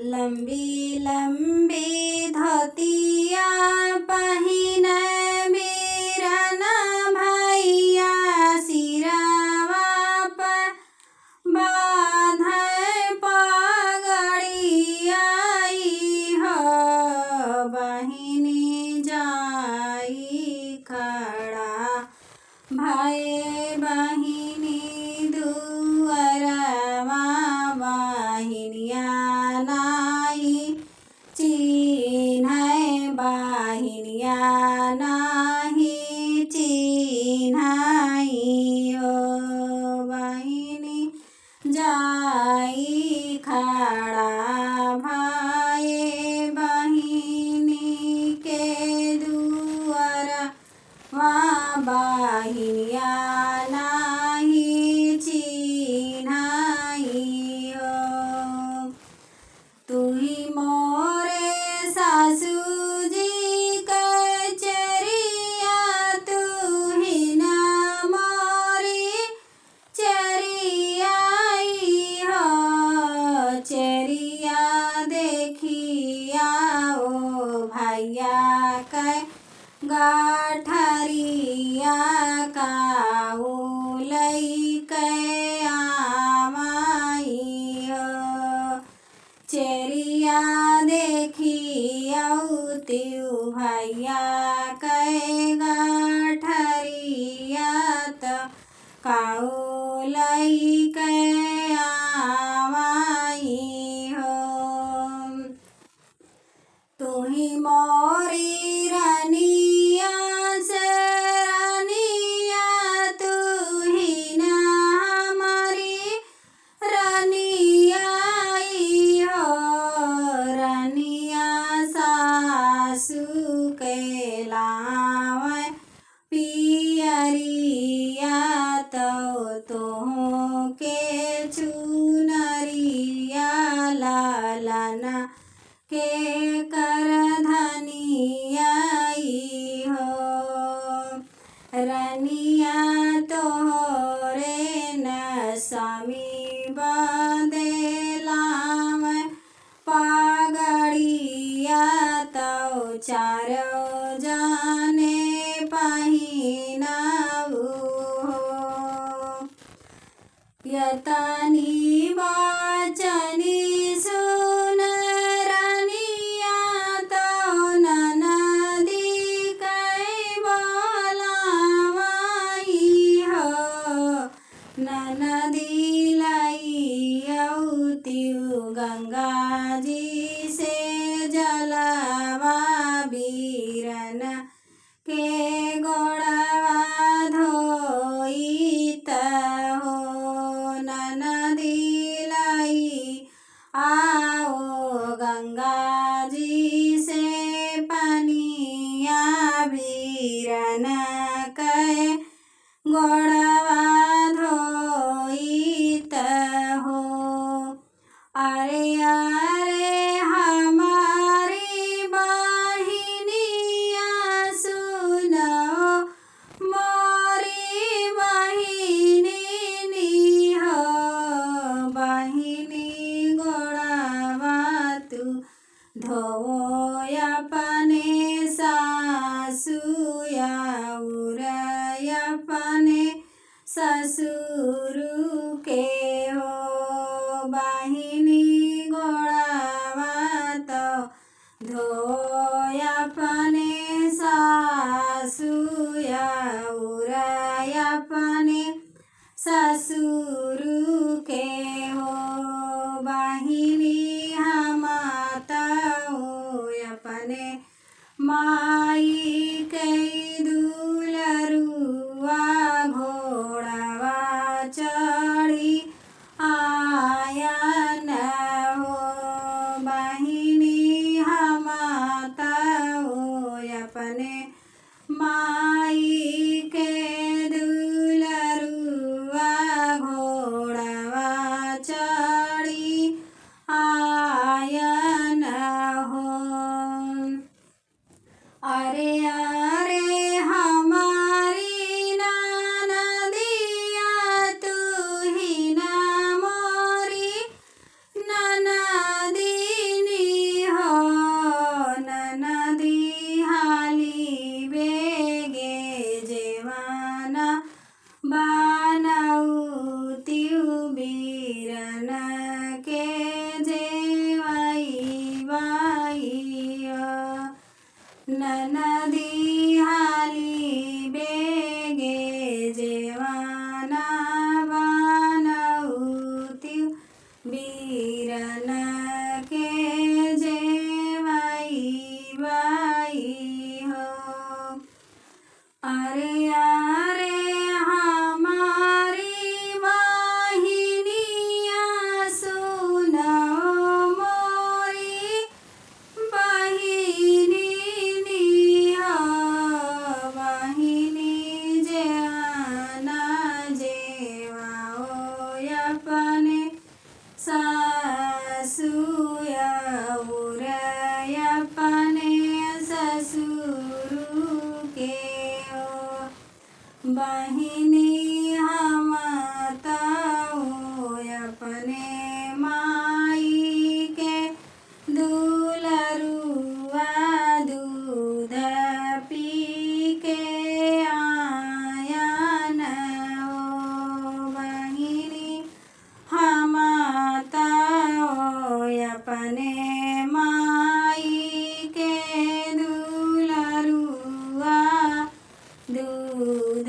लंबी लंबी धोतिया पहिन बीरन भैया सिरवा पर बाँधे पगड़िया हो बहिनी जाई खड़ा भये बहिनी दुअरवा बहिनिया नाई चिन्है बहिनिया नाही चिन्है ओ बहिनी जाई खड़ा भये बहिनी के दुअरवा बहिनिया नाही चिन्है ओ तुही मोरे सासुजी कचरिया तुही न मोरी चरियाई हो चरिया देखिया ओ भैया कै गाठरिया काऊ लैके आमाई हो चरिया देखिया त्यू भैया कै गाठरिया त काऊ लैके आमाई हो तुही मोरी रनिया से रनिया तुही न हमारी रनियाई हो रनिया सासू के लावे पियरिया तो तोह के चुनरिया लालना के कर धनियाई हो रनिया तोहरे न स्वामी बदेलाम पगड़िया तो चारो जाने पहिनाऊ हो यतनी वचनी सुन रनिया तो ननदी कै बोलावाई हो ननदी लैयौ त्यू गंगा जी से जलवा बीरन के गोड़वा धोइत हो ननदी लाई आओ गंगा जी से पनिया बीरन कै गोड़वा धोइत हो अरे अरे हमारी बहिनिया सुनो मोरी बहिनी हो बहिनी गोड़वा तू धोवो अपने सासुया उरय अपने ससुर के हो बहिनी गोड़वा तो धो अपने सासुया उरय अपने ससुर के हो बहिनी हम तो अपने माई के दुलरुआ घोड़वा चढ़ी आया न हो बहिनी हम तो अपने माई के दुलरुआ घोड़वा चढ़ी आया न हो अरे अरे हमारी ननदिया तू ही न मोरी ननदी के जेवाई बाई हो। अरे अरे हमारी बहिनिया सुनो मोरी बहिनी निहा बहिनी जेवाना जेवाओ अपने सासुया उरे अपने ससुर के हो। बहिनी हम ताओ अपने माई के दुलरुआ दूध पी के आयन हो। बहिनी हम ताओ अपने माई के दुलरुआ दूध